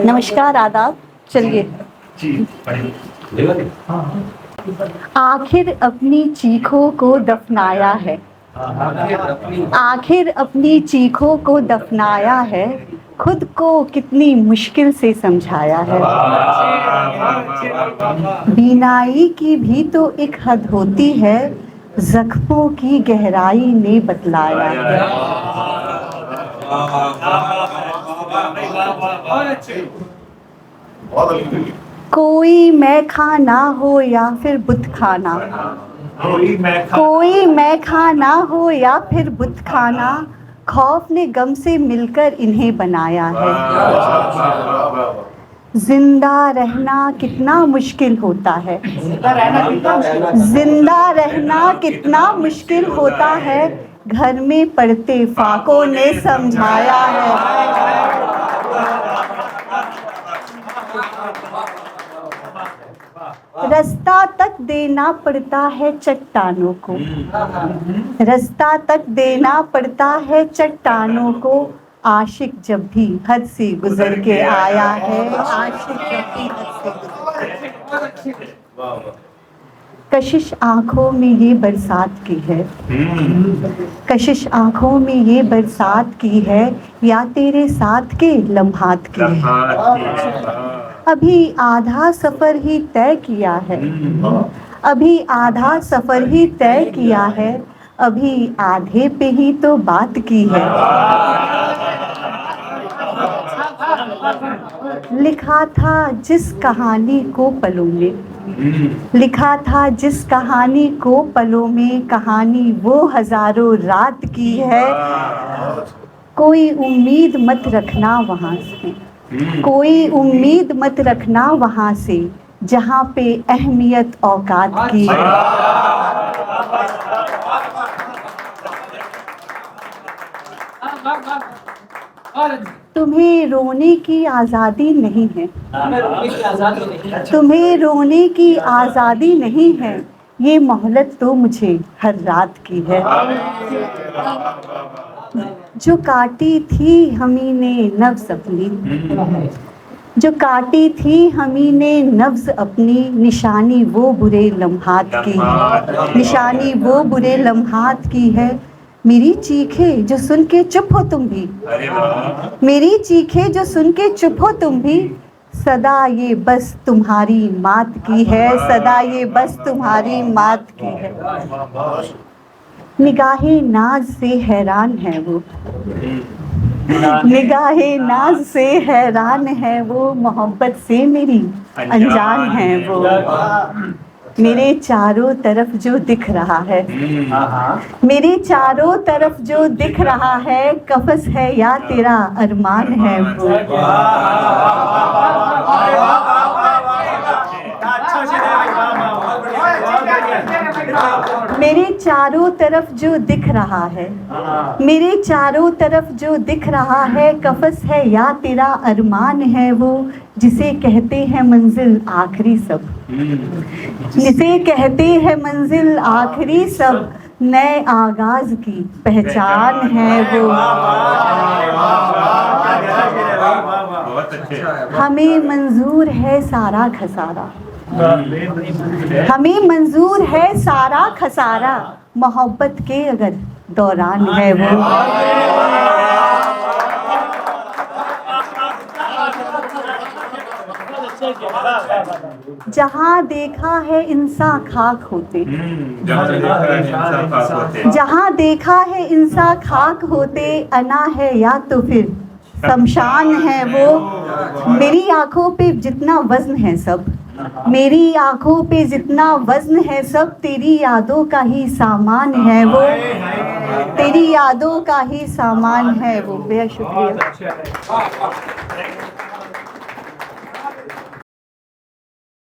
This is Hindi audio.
नमस्कार, आदाब। चलिए। आखिर अपनी चीखों को दफनाया है, आखिर अपनी चीखों को दफनाया है, खुद को कितनी मुश्किल से समझाया है। बीनाई की भी तो एक हद होती है, जख्मों की गहराई ने बतलाया है। कोई मैं खाना हो या फिर बुत खाना, कोई मैं खाना हो या फिर बुत खाना, खौफ ने गम से मिलकर इन्हें बनाया है। जिंदा रहना कितना मुश्किल होता है, जिंदा रहना कितना मुश्किल होता है, घर में पड़ते फाकों ने समझाया है। रास्ता तक देना पड़ता है चट्टानों को, रास्ता तक देना पड़ता है चट्टानों को, आशिक जब भी हद से गुजर के आया है, आशिक जब भी हद से गुजर। कशिश आंखों में ये बरसात की है, कशिश आंखों में ये बरसात की है, या तेरे साथ के लम्हात की है। अभी आधा सफर ही तय किया है, अभी आधा सफर ही तय किया है, अभी आधे पे ही तो बात की है। लिखा था जिस कहानी को पलों में, लिखा था जिस कहानी को पलों में, कहानी वो हजारों रात की है। कोई उम्मीद मत रखना वहाँ से, कोई उम्मीद मत रखना वहाँ से, जहाँ पे अहमियत औकात की है। तुम्हें रोने की आज़ादी नहीं है, तुम्हें रोने की आज़ादी नहीं है, ये मोहलत तो मुझे हर रात की है। जो काटी थी हमी ने नब्ज़ अपनी, जो काटी थी हमी ने नब्ज़ अपनी, निशानी वो बुरे लम्हात की है, निशानी वो बुरे लम्हात की है। मेरी चीखें जो सुन के चुप हो तुम भी, मेरी चीखें जो सुन के चुप हो तुम भी, सदा ये बस तुम्हारी मात की है, सदा ये बस तुम्हारी मात की है। निगाहे नाज से हैरान है वो, निगाहे नाज से हैरान है वो, मोहब्बत से मेरी अनजान है वो। मेरे चारों तरफ जो दिख रहा है, मेरे चारों तरफ जो दिख रहा है, कफस है या तेरा अरमान है वो। मेरे चारों तरफ जो दिख रहा है, मेरे चारों तरफ जो दिख रहा है, कफस है या तेरा अरमान है वो, जिसे कहते हैं मंजिल आखिरी सब, जिसे कहते हैं मंजिल आखिरी सब, नए आगाज की पहचान है वो। हमें मंजूर है सारा खसारा, हमें मंजूर है सारा खसारा, मोहब्बत के अगर दौरान है वो। जहाँ देखा है इंसान खाक होते, जहाँ देखा है इंसान खाक होते, अना है या तो फिर शमशान है वो। मेरी आंखों पे जितना वजन है सब, मेरी आंखों पे जितना वजन है सब, तेरी यादों का ही सामान है वो, तेरी यादों का ही सामान है वो। बेहद शुक्रिया।